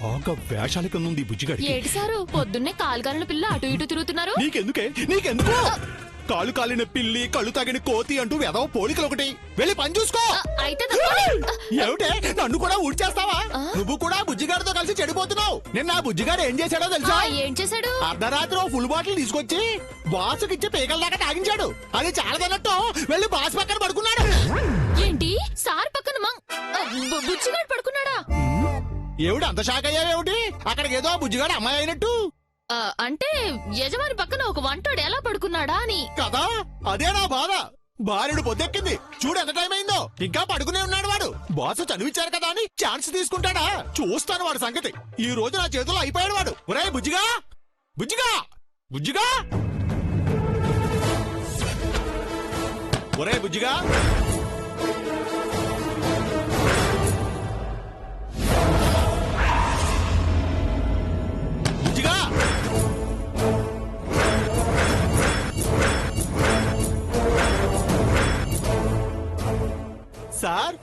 బాగా వేషాల కింద ఉంది బుజ్జిగాడి. ఏటి సారు పొద్దున్నే కాలుగాలిన పిల్ల అటు ఇటు తిరుగుతున్నారు? నీకెందుకు కాలు కాలిన పిల్లి కళ్ళు తాగిన కోతి అంటూ వెదవ పోలికలు ఒకటి. వెళ్ళి పని చూసుకో. అయితే ఏమిటే నన్ను కూడా ఊడ్చేస్తావా? నువ్వు కూడా బుజ్జిగాడితో కలిసి చెడిపోతున్నావు. నిన్న ఆ బుజ్జిగాడు ఏం చేశాడో తెలుసా? ఏం చేశాడు? అర్ధరాత్రి ఫుల్ బాటిల్ తీసుకొచ్చి బాసుకిచ్చి పేకల దాకా తాగించాడు. అది చాలదన్నట్టు వెళ్ళి బాస్ పక్కన పడుకున్నాడు. ఏంటి సార్ పక్కన బుజ్జిగాడు పడుకున్నాడా? ఏమిటి అంత షాక్ అయ్యావేమిటి? అక్కడికి ఏదో బుజ్జిగాడు అమ్మాయి అయినట్టు. అంటే యజమాని పక్కన ఒక వంటోడు ఎలా పడుకున్నాడా అని కదా. అదే నా బాధ. భార్యుడు పొద్దెక్కింది, చూడు ఎంత టైం అయిందో, ఇంకా పడుకునే ఉన్నాడు వాడు. బాసు చదివించారు కదా అని ఛాన్స్ తీసుకుంటాడా? చూస్తాను వాడు సంగతి. ఈ రోజు నా చేతుల్లో అయిపోయాడు వాడు. ఒరే బుజ్జిగా, బుజ్జిగా, బుజ్జిగా, ఒరే బుజ్జిగా. బుజ్జిగా, సార్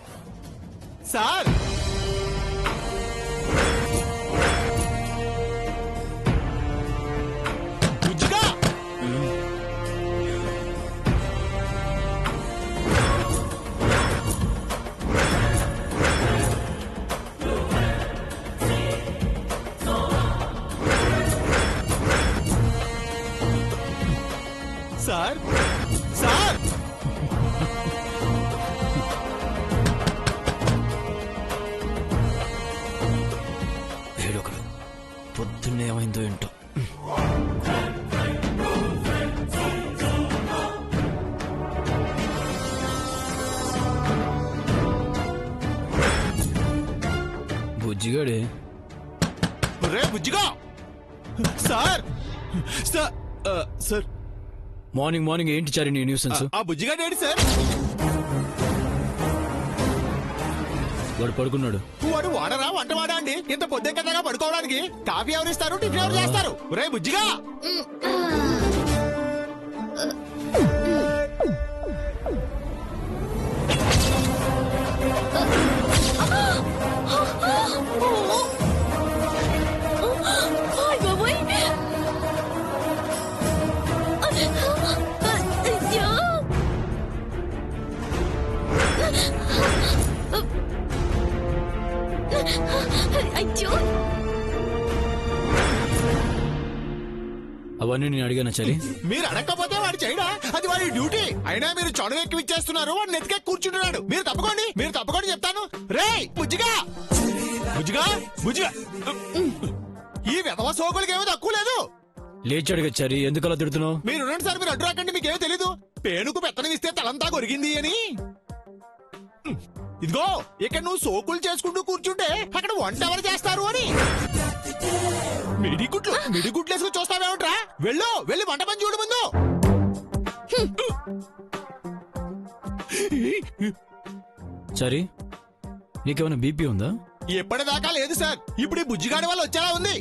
సార్, బుజ్జిగా, సార్ సార్, పొద్దున్నే ఏమైందో ఏంటో. బుజ్జిగాడే. రే బుజ్జిగా. సార్ సార్, మార్నింగ్ మార్నింగ్ ఏంటి చారి నీ న్యూసెన్స్? ఆ బుజ్జిగాడు ఏంటి సార్? వాడు పడుకున్నాడు. వాడు వాడరా వంటవాడా అండి? ఇంత పొద్దు కదగా పడుకోవడానికి. కాఫీ ఎవరు ఇస్తారు, టిఫిన్ ఎవరు చేస్తారు? రే బుజ్జిగా. అవన్నీ నేను అడిగానా చలి? మీరు అడగకపోతే వాడు చేయడా? అది వాడి డ్యూటీ. అయినా మీరు చొడవ ఎక్కువ ఇచ్చేస్తున్నారు. వాడు నెత్తికే కూర్చుంటున్నాడు. మీరు తప్పకోండి చెప్తాను. రే బుజ్జిగా, బుజ్జిగా, బుజ్జిగా. ఈ విధవ సోకులకేమో తక్కువ లేదు. లేచి అడిగచ్చారి, ఎందుకు అలా తిడుతున్నావు? మీరు ఉండండి సార్, మీరు అడ్డు రాకండి. మీకేమో తెలీదు. పేనుకు పెత్తనం ఇస్తే తలంతా కొరిగింది అని. ఇదిగో ఇక్కడ నువ్వు సోకులు చేసుకుంటూ కూర్చుంటే అక్కడ వంట ఎవరు చేస్తారు అని. మిడిగుడ్లేసుకు చూస్తావేమిట్రా? వెళ్ళి వంట పని చూడు ముందు. సరే, నీకేమైనా బీపీ ఉందా? ఎప్పటిదాకా లేదు సార్. ఇప్పుడు ఈ బుజ్జిగాడి వల్ల వచ్చేలా ఉంది.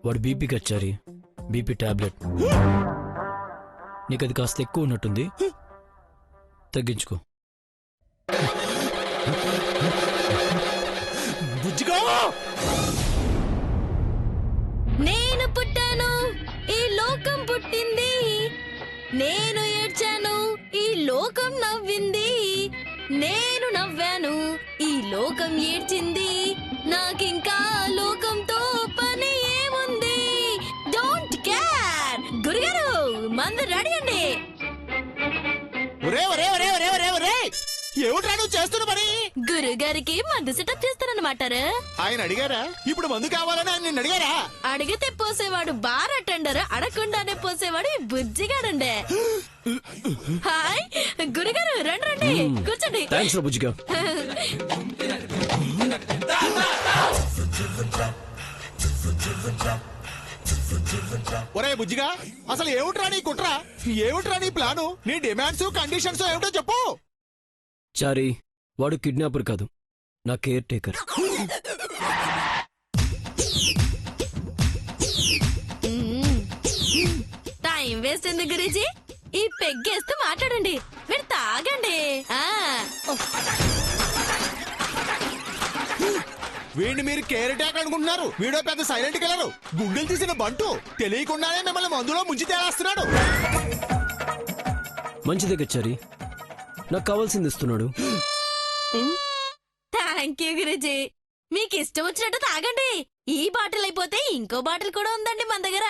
వాడు బీపీకి వచ్చారి, బీపీ టాబ్లెట్. నీకు అది కాస్త ఎక్కువ ఉన్నట్టుంది, తగ్గించుకో. బుజ్జిగా, నేను పుట్టాను, ఈ లోకం పుట్టింది. నేను ఏడ్చాను, ఈ లోకం నవ్వింది. నేను నవ్వాను, ఈ లోకం ఏడ్చింది. నాకింకా లోకంతో పని ఏముంది? Don't care. గురుగారు మందు రెడీ అండి. ఏమిట్రా నువ్వు చేస్తున్న పని? గురుగారికి మందు సెటప్ చేస్తానన్నమాట. ఆయన అడిగారా? ఇప్పుడు మందు కావాలని ఆయన నిన్ను అడిగారా? అడిగితే పోసేవాడు బార్ అటెండర్, అడగకుండానే పోసేవాడు ఈ బుజ్జిగాడండే. హాయ్ గురుగారు, రండి రండి, కూర్చోండి. థాంక్స్ రా బుజ్జిగా. ఒరే బుజ్జిగా, అసలు ఏమిట్రా నీ కుట్ర? ఏమిట్రా నీ ప్లాను? నీ డిమాండ్స్ కండిషన్స్ ఏమిటో చెప్పు. చారీ, వాడు కిడ్నాపర్ కాదు, నా కేర్ టేకర్. టైం వేస్ట్ ఎందుకు గురించి? ఈ పెగ్గేస్తూ మాట్లాడండి, మీరు తాగండి. వీడిని మీరు కేర్ అటాక్ అనుకుంటున్నారు. వీడో పెద్ద సైలెంట్ కిల్లరు, గుండెలు తీసిన బంటు. తెలియకుండానే మిమ్మల్ని మందులో ముంచి తేలేస్తున్నాడు. మంచి దగ్గర చారి, నాకు కావాల్సింది ఇస్తున్నాడు. Thank you Guruji. మీకు ఇష్టం వచ్చినట్టు తాగండి. ఈ బాటిల్ అయిపోతే ఇంకో బాటిల్ కూడా ఉందండి మన దగ్గర.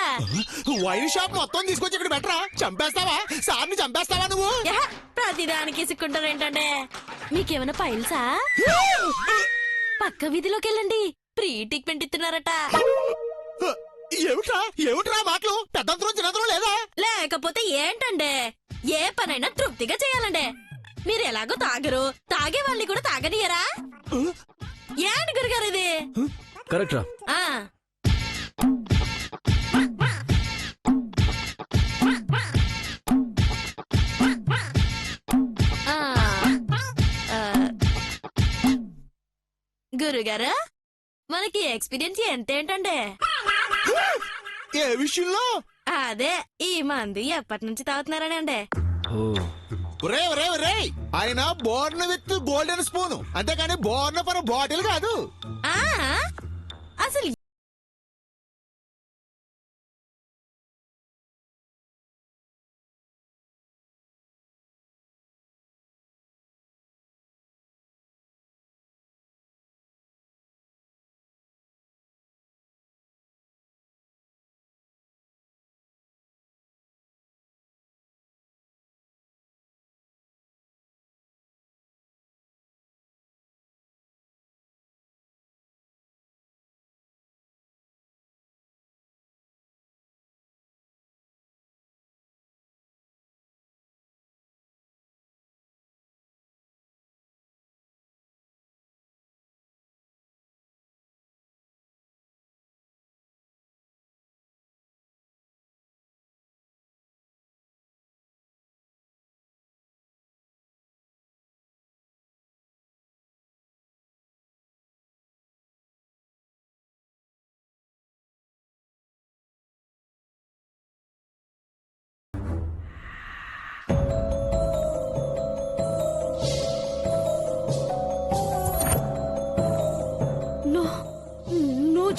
వైన్ షాప్ మొత్తం తీసుకొచ్చి ఇక్కడ బెటరా? చంపేస్తావా? సార్ని చంపేస్తావా నువ్వు? యహ, ప్రతిదానికి ఇసుక్కుంటారు ఏంటంటే. మీకేమైనా పైల్సా? పక్క వీధిలోకి వెళ్ళండి, ఫ్రీ ట్రీట్మెంట్ ఇస్తున్నారట. ఏమిట్రా ఏమిట్రా మాటలు? పెద్దంతరం చిన్నంతరం లేదా? లేకపోతే ఏంటండే, ఏ పనైనా తృప్తిగా చేయాలండే. మీరు ఎలాగో తాగరు, తాగే వాళ్ళని కూడా తాగనియరా? ఏంటి గురుగారు ఇది? కరెక్ట్ రా. ఆ ఆ, ఆ. గురుగారు, మనకి ఎక్స్పీరియన్స్ ఎంతేంటండే? ఏ విషయంలో? అదే ఈ మందు ఎప్పటి నుంచి తాగుతున్నారని అండే. ఓ, ఒరే ఒరే ఒరే, ఆయన బోర్న విత్ గోల్డెన్ స్పూన్, అంతేకాని బోర్న ఫర్ బాటిల్ కాదు. ఆ అసలు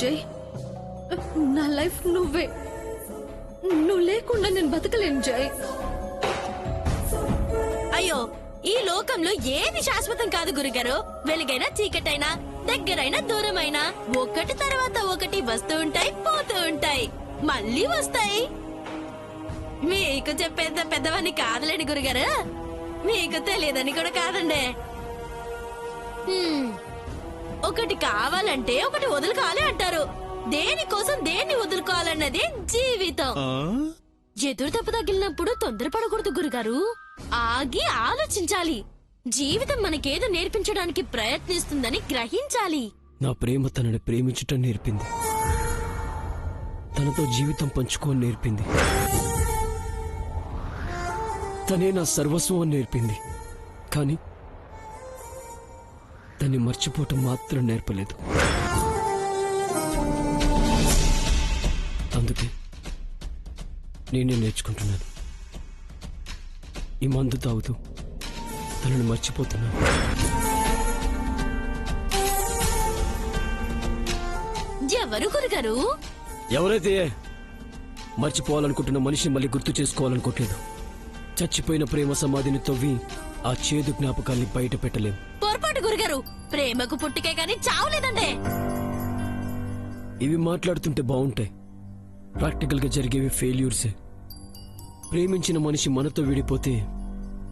జై, నా లైఫ్ నువ్వే. నువ్వు లేకుండా నేను బతకలేను జై. అయ్యో, ఈ లోకంలో ఏది శాశ్వతం కాదు గురుగారు. వెలుగైనా చీకటైనా, దగ్గరైనా దూరమైనా ఒకటి తర్వాత ఒకటి వస్తూ ఉంటాయి, పోతూ ఉంటాయి, మళ్ళీ వస్తాయి. మీకు చెప్పేంత పెద్దవాడిని కాదులేండి గురుగారు, మీకు తెలియదని కూడా కాదండి. ఒకటి కావాలంటే ఒకటి వదులుకోవాలి అంటారు. దేనికోసం దేన్ని వదులుకోవాలన్నదే జీవితం. ఎదురు దెబ్బ తగిలినప్పుడు తొందరపడకూడదు గురుగారు, ఆగి ఆలోచించాలి. జీవితం మనకేదో నేర్పించడానికి ప్రయత్నిస్తుందని గ్రహించాలి. నా ప్రేమ తనని ప్రేమించటం నేర్పింది, తనతో జీవితం పంచుకోని నేర్పింది. తనే నా సర్వస్వం అని నేర్పింది. కానీ దాన్ని మర్చిపోవటం మాత్రం నేర్పలేదు. అందుకే నేనే నేర్చుకుంటున్నాను. ఈ మందు తాగుతూ తనని మర్చిపోతున్నాను. ఎవరు గురుగారు? ఎవరైతే మర్చిపోవాలనుకుంటున్న మనిషిని మళ్ళీ గుర్తు చేసుకోవాలనుకోవట్లేదు. చచ్చిపోయిన ప్రేమ సమాధిని తవ్వి ఆ చేదు జ్ఞాపకాల్ని బయట పెట్టలేం. పొరపాటు గురుగారు, ప్రేమకు పుట్టికే గాని చావులేదండే. ఇవి మాట్లాడుతుంటే బాగుంటాయి, ప్రాక్టికల్ గా జరిగేవి ఫెయిల్యూర్సే. ప్రేమించిన మనిషి మనతో విడిపోతే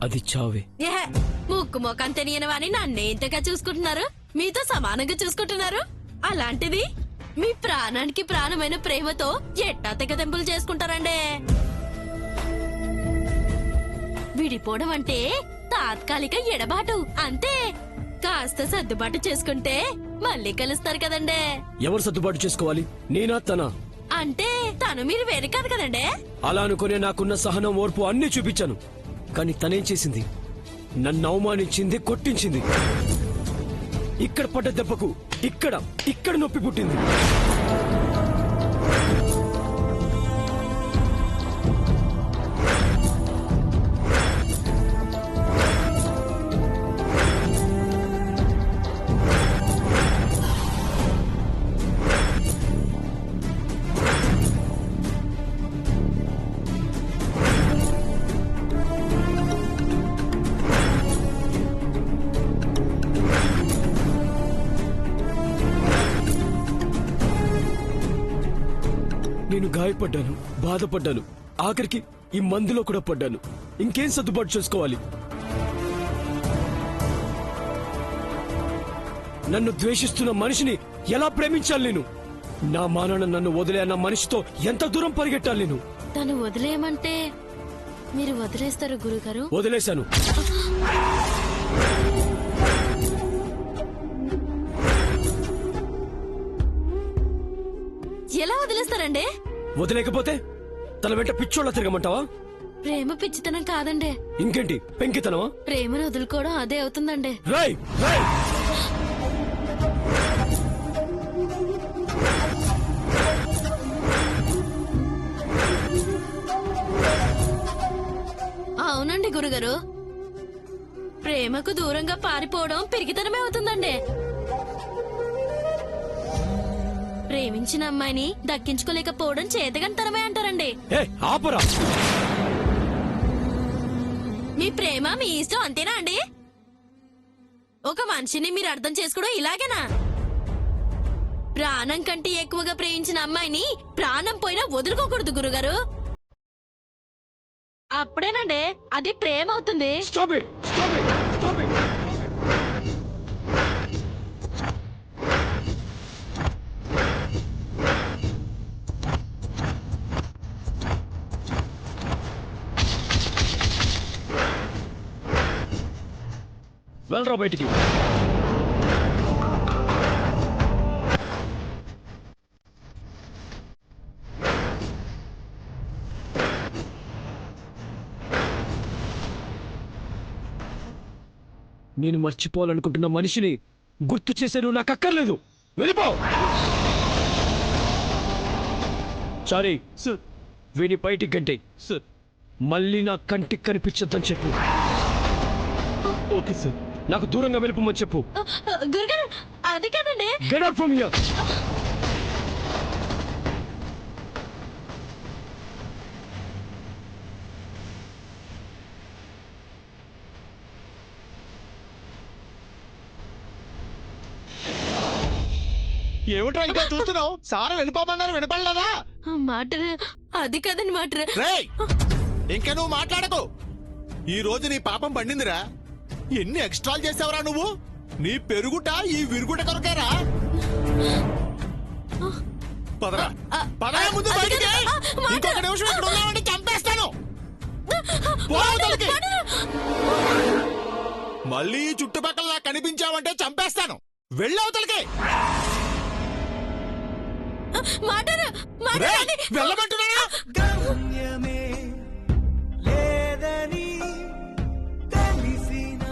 అది చావే. ఏహే, ముక్కు మొక్కం తెలియని వాని నన్నే ఇంతగా చూసుకుంటున్నారు, మీతో సమానంగా చూసుకుంటున్నారు. అలాంటిది మీ ప్రాణానికి ప్రాణమైన ప్రేమతో ఎట్టా తెగదెంపులు చేసుకుంటారండే. విడిపోవడం అంటే తాత్కాలిక ఎడబాటు అంతే. కాస్త సర్దుబాటు చేసుకుంటే మళ్ళీ కలుస్తారు కదండే. ఎవరు సర్దుబాటు చేసుకోవాలి, నేనా తనా? అంటే తను మీరు వేరే కాదు కదండే. అలా అనుకునే నాకున్న సహనం, ఓర్పు అన్నీ చూపించాను. కానీ తనేం చేసింది? నన్ను అవమానించింది, కొట్టించింది. ఇక్కడ పడ్డ దెబ్బకు ఇక్కడ నొప్పి పుట్టింది. నేను గాయపడ్డాను, బాధపడ్డాను, ఆఖరికి ఈ మందులో కూడా పడ్డాను. ఇంకేం సర్దుబాటు చేసుకోవాలి? నన్ను ద్వేషిస్తున్న మనిషిని ఎలా ప్రేమించాలి నేను? నా మానాన నన్ను వదిలే అన్న మనిషితో ఎంత దూరం పరిగెట్టాలి నేను? తను వదిలేయమంటే మీరు వదిలేస్తారు గురుగారు? వదిలేశాను. ఎలా వదిలేస్తారండి? వదిలేకపోతే తన వెంట పిచ్చోళ్ళ తిరగమంటావా? ప్రేమ పిచ్చితనం కాదండి, ఇంకేంటి పెంకితనమా? ప్రేమను వదులుకోవడం అదే అవుతుందండి. రాయ్ రాయ్ అవునండి గురుగారు, ప్రేమకు దూరంగా పారిపోవడం పిరికితనమే అవుతుందండి. ప్రేమించిన అమ్మాయిని దక్కించుకోలేకపోవడం చేతగంతనమే అంటారండి. ఏ ఆపరా! మీ ప్రేమ మీ ఇష్టం అంతేనా అండి? ఒక మనిషిని మీరు అర్థం చేసుకోవడం ఇలాగేనా? ప్రాణం కంటే ఎక్కువగా ప్రేమించిన అమ్మాయిని ప్రాణం పోయినా వదులుకోకూడదు గురుగారు. అప్పుడేనండి అది ప్రేమ అవుతుంది. Stop it! Stop it! Stop it! వెళ్ళరా బయటికి. నేను మర్చిపోవాలనుకుంటున్న మనిషిని గుర్తు చేశాను, నాకు అక్కర్లేదు. వెళ్ళిపో. సారీ సార్, వీడి బయటికి గంటే సార్, మళ్ళీ నా కంటికి కనిపించద్దని చెప్పు. ఓకే సార్, నాకు దూరంగా వెళ్ళిపోమని చెప్పు. గురుగారు అది కాదండి. Get out from here. ఏమిట్రా ఇంకా చూస్తున్నావు? సార్ వెళ్ళిపోమన్నారు, వినపడలేదా? మాటరు అది కాదండి మాటరు. రేయ్, ఇంకా నువ్వు మాట్లాడకు. ఈ రోజు నీ పాపం పండిందిరా. ఎన్ని ఎక్స్ట్రాలు చేసావురా నువ్వు? నీ పెరుగుట ఈ విరుగుట కొరకేరా. పదరా పదరా ముందు బయటికి. ఇంకొక నిమిషం ఇక్కడ ఉన్నావంటే చంపేస్తాను. పో అవతలికి. మళ్ళీ ఈ చుట్టుపక్కల నాకు కనిపించావంటే చంపేస్తాను. వెళ్ళవతలికి. మాటరు వెళ్ళమంటున్నా. గమ్యమే లేదని తెలిసిన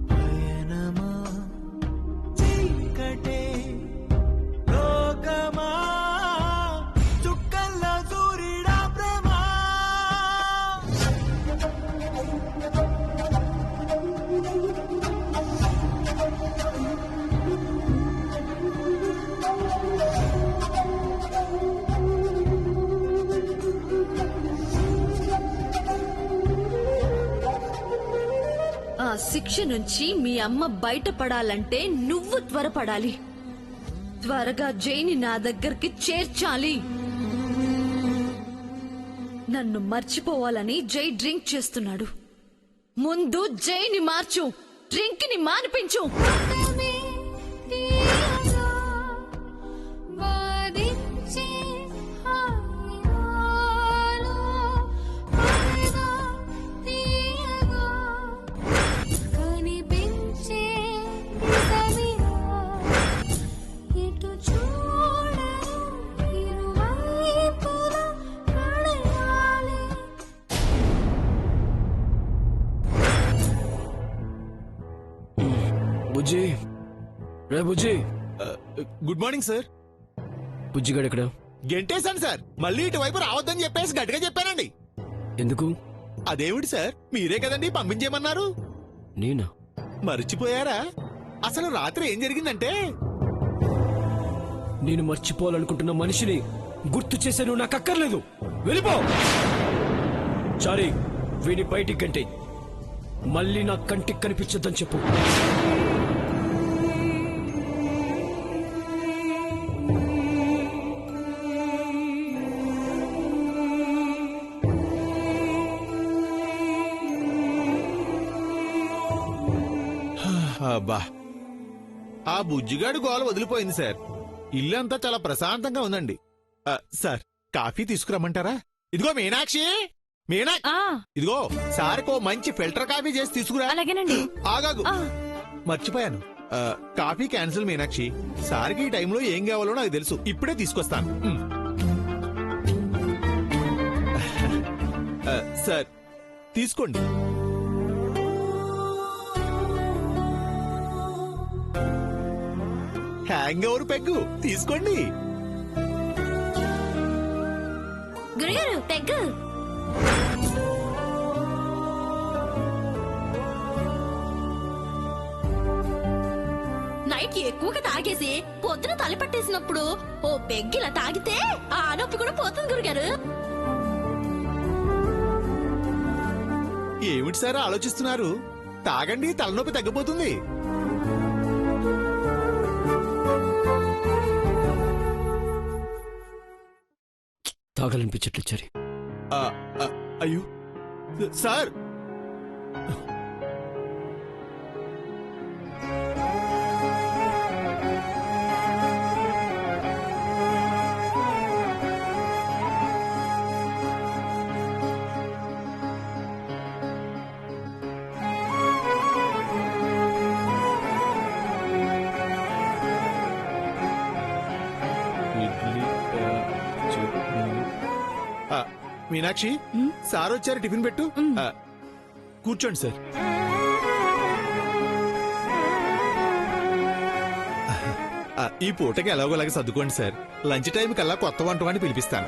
పయనమా చీకటే లోకమా చుక్కల్లో సూర్యుడా ప్రేమ. ఆ శిక్ష నుంచి మీ అమ్మ బయటపడాలంటే నువ్వు త్వరపడాలి. త్వరగా జైని నా దగ్గరికి చేర్చాలి. నన్ను మర్చిపోవాలని జై డ్రింక్ చేస్తున్నాడు. ముందు జైని మార్చు, డ్రింక్ ని మానిపించు. బుజ్జి, రే బుజ్జి. Good morning sir. బుజ్జిగాడు ఎక్కడ? గెంటేశాను సార్. మళ్ళీ ఇటువైపు రావద్దని చెప్పేసి గట్టిగా చెప్పానండి. ఎందుకు? అదేమిటి సార్, మీరే కదండి పంపించేయమన్నారు. నేనా? మర్చిపోయారా? అసలు రాత్రి ఏం జరిగిందంటే, నేను మర్చిపోవాలనుకుంటున్న మనిషిని గుర్తు చేశాను, నాకు అక్కర్లేదు. వెళ్ళిపో. సారీ, వీడి బయటికి గంటే మళ్ళీ నా కంటికి కనిపించద్దని చెప్పు. అబ్బా ఆ బుజ్జిగాడు గోల వదిలిపోయింది సార్. ఇల్లంతా చాలా ప్రశాంతంగా ఉందండి. సార్ కాఫీ తీసుకురమ్మంటారా? ఇదిగో మీనాక్షి, ఇదిగో సార్కో మంచి ఫిల్టర్ కాఫీ చేసి తీసుకురా. అలాగేనండి. ఆగాగు, మర్చిపోయాను. Coffee cancel Meenakshi. సార్కి ఈ టైంలో ఏం కావాలో నాకు తెలుసు. ఇప్పుడే తీసుకొస్తాను. సార్ తీసుకోండి. హ్యాంగ్ ఓవర్ పెగ్గు తీసుకోండి. గురుగారు పెగ్గు. నైట్ ఎక్కువగా తాగేసి పొద్దున తలపట్టేసినప్పుడు ఓ పెగ్గిలా తాగితే ఆ నొప్పి కూడా పోతుంది గురుగారు. ఏమిటి సార్ ఆలోచిస్తున్నారు? తాగండి, తలనొప్పి తగ్గిపోతుంది. తాగాలనిపించట్లేదు చరి. అయ్యో సార్, మీనాక్షి సార్ వచ్చారు, టిఫిన్ పెట్టు. కూర్చోండి సార్. ఈ పూటకి ఎలాగోలాగా సర్దుకోండి సార్. లంచ్ టైం కల్లా కొత్త వంటవాడిని పిలిపిస్తాను.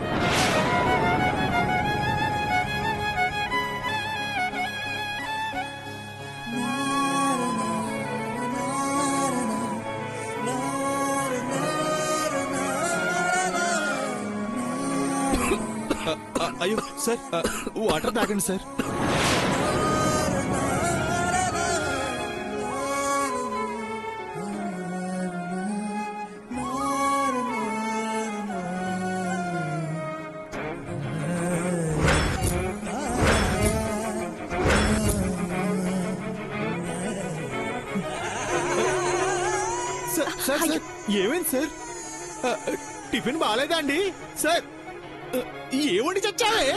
అయ్యో సార్, వాటర్ తాగండి సార్. సార్ ఏమైంది సార్? టిఫిన్ బాగాలేదా అండి? సార్ ఏమండి చచ్చావే?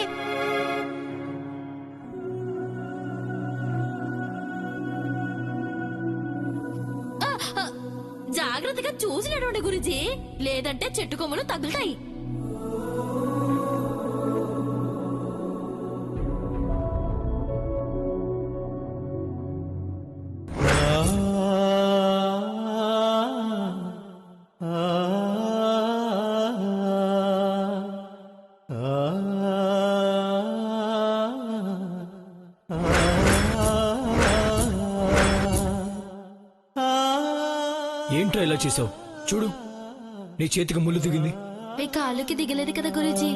జాగ్రత్తగా చూసి నడవండి గురుజీ, లేదంటే చెట్టు కొమ్మలు తగులుతాయి. ఏంట్రా ఇలా చేసావు? చూడు, నీ చేతికి ముళ్ళు దిగింది. మీ కాళ్ళకి దిగలేదు కదా గురుజీ.